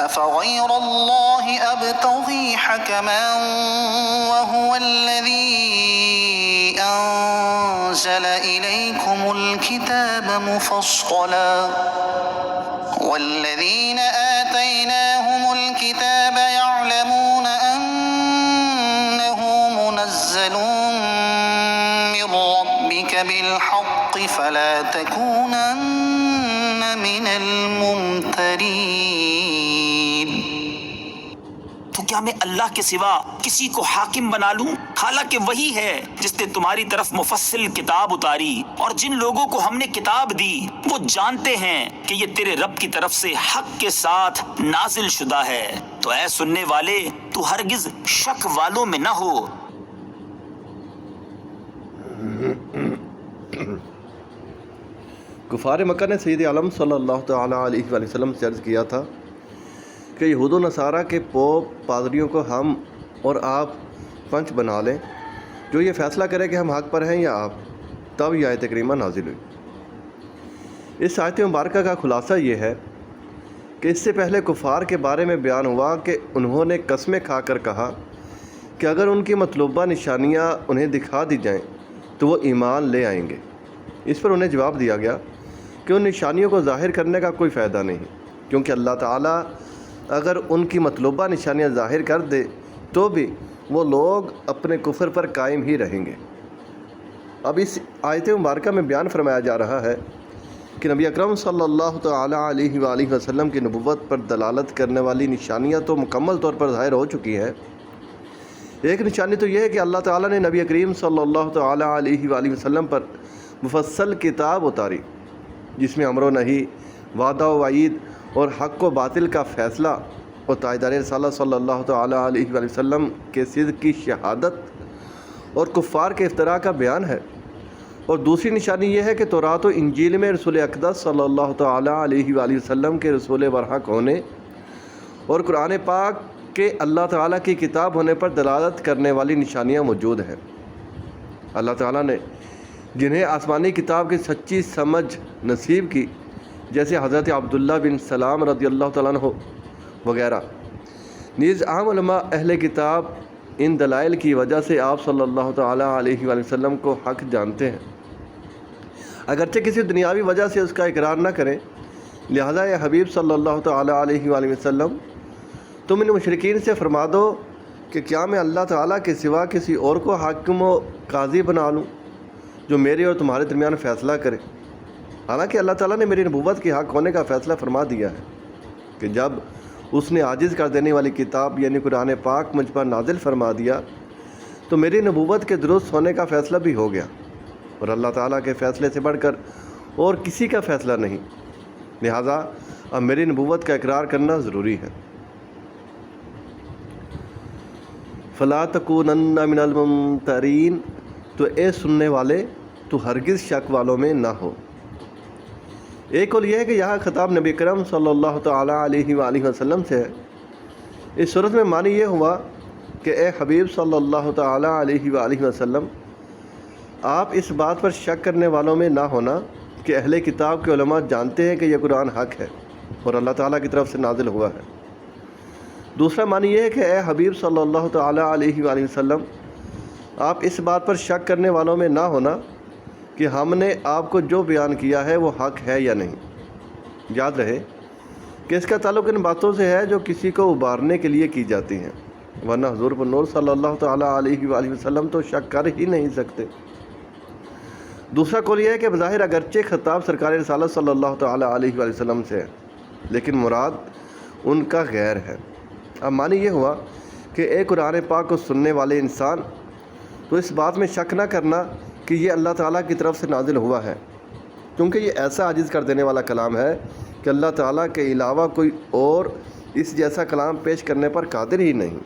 أفغير الله أبتغي حكما وهو الذي أنزل إليكم الكتاب مفصلا والذين آتيناهم الكتاب يعلمون أنه منزل من ربك بالحق فلا تكونن من الممترين۔ تو کیا میں اللہ کے سوا کسی کو حاکم بنا لوں، حالانکہ وہی ہے جس نے تمہاری طرف مفصل کتاب اتاری، اور جن لوگوں کو ہم نے کتاب دی وہ جانتے ہیں کہ یہ تیرے رب کی طرف سے حق کے ساتھ نازل شدہ ہے۔ تو اے سننے والے، تو ہرگز شک والوں میں نہ ہو۔ کفار مکہ نے سید عالم صلی اللہ تعالیٰ علیہ وآلہ وسلم سے عرض کیا تھا کہ یہود و نصارہ کے پوپ پادریوں کو ہم اور آپ پنچ بنا لیں، جو یہ فیصلہ کرے کہ ہم حق پر ہیں یا آپ۔ تب یہ آیت کریمہ نازل ہوئی۔ اس آیت مبارکہ کا خلاصہ یہ ہے کہ اس سے پہلے کفار کے بارے میں بیان ہوا کہ انہوں نے قسمیں کھا کر کہا کہ اگر ان کی مطلوبہ نشانیاں انہیں دکھا دی جائیں تو وہ ایمان لے آئیں گے۔ اس پر انہیں جواب دیا گیا کہ ان نشانیوں کو ظاہر کرنے کا کوئی فائدہ نہیں، کیونکہ اللہ تعالیٰ اگر ان کی مطلوبہ نشانیاں ظاہر کر دے تو بھی وہ لوگ اپنے کفر پر قائم ہی رہیں گے۔ اب اس آیت مبارکہ میں بیان فرمایا جا رہا ہے کہ نبی اکرم صلی اللہ تعالیٰ علیہ وآلہ وسلم کی نبوت پر دلالت کرنے والی نشانیاں تو مکمل طور پر ظاہر ہو چکی ہیں۔ ایک نشانی تو یہ ہے کہ اللہ تعالیٰ نے نبی کریم صلی اللہ تعالیٰ علیہ وآلہ وسلم پر مفصل کتاب اتاری، جس میں امر و نہی، وعدہ و وعید اور حق و باطل کا فیصلہ اور تاجدار رسالت صلی اللہ تعالیٰ علیہ وآلہ وسلم کے صدق کی شہادت اور کفار کے افتراء کا بیان ہے۔ اور دوسری نشانی یہ ہے کہ تورات و انجیل میں رسول اقدس صلی اللہ تعالیٰ علیہ وآلہ وسلم کے رسول برحق ہونے اور قرآن پاک کے اللہ تعالیٰ کی کتاب ہونے پر دلالت کرنے والی نشانیاں موجود ہیں۔ اللہ تعالیٰ نے جنہیں آسمانی کتاب کی سچی سمجھ نصیب کی، جیسے حضرت عبداللہ بن سلام رضی اللہ تعالیٰ عنہ وغیرہ، نیز عام علماء اہل کتاب ان دلائل کی وجہ سے آپ صلی اللہ تعالیٰ علیہ وآلہ وسلم کو حق جانتے ہیں، اگرچہ کسی دنیاوی وجہ سے اس کا اقرار نہ کریں۔ لہذا اے حبیب صلی اللہ تعالیٰ علیہ وآلہ وسلم، تم ان مشرکین سے فرما دو کہ کیا میں اللہ تعالیٰ کے سوا کسی اور کو حاکم و قاضی بنا لوں جو میرے اور تمہارے درمیان فیصلہ کرے؟ حالانکہ اللہ تعالیٰ نے میری نبوت کے حق ہونے کا فیصلہ فرما دیا ہے کہ جب اس نے عاجز کر دینے والی کتاب یعنی قرآن پاک مجھ پر نازل فرما دیا تو میری نبوت کے درست ہونے کا فیصلہ بھی ہو گیا، اور اللہ تعالیٰ کے فیصلے سے بڑھ کر اور کسی کا فیصلہ نہیں۔ لہذا اب میری نبوت کا اقرار کرنا ضروری ہے۔ فَلَا تَكُونَنَّ مِنَ الْمُمْتَرِينَ، تو اے سننے والے، تو ہرگز شک والوں میں نہ ہو۔ ایک قول یہ ہے کہ یہاں خطاب نبی کرم صلی اللہ تعالیٰ علیہ وآلہ وسلم سے ہے۔ اس صورت میں معنی یہ ہوا کہ اے حبیب صلی اللہ تعالیٰ علیہ وآلہ وسلم، آپ اس بات پر شک کرنے والوں میں نہ ہونا کہ اہل کتاب کے علماء جانتے ہیں کہ یہ قرآن حق ہے اور اللہ تعالیٰ کی طرف سے نازل ہوا ہے۔ دوسرا معنی یہ ہے کہ اے حبیب صلی اللہ تعالیٰ علیہ وآلہ وسلم، آپ اس بات پر شک کرنے والوں میں نہ ہونا کہ ہم نے آپ کو جو بیان کیا ہے وہ حق ہے یا نہیں۔ یاد رہے کہ اس کا تعلق ان باتوں سے ہے جو کسی کو ابارنے کے لیے کی جاتی ہیں، ورنہ حضور نور صلی اللہ تعالیٰ علیہ وآلہ وسلم تو شک کر ہی نہیں سکتے۔ دوسرا قول یہ ہے کہ بظاہر اگرچہ خطاب سرکار رسالت صلی اللہ تعالیٰ علیہ وآلہ وسلم سے ہے، لیکن مراد ان کا غیر ہے۔ اب معنی یہ ہوا کہ اے قرآن پاک کو سننے والے انسان، تو اس بات میں شک نہ کرنا کہ یہ اللہ تعالیٰ کی طرف سے نازل ہوا ہے، کیونکہ یہ ایسا عاجز کر دینے والا کلام ہے کہ اللہ تعالیٰ کے علاوہ کوئی اور اس جیسا کلام پیش کرنے پر قادر ہی نہیں۔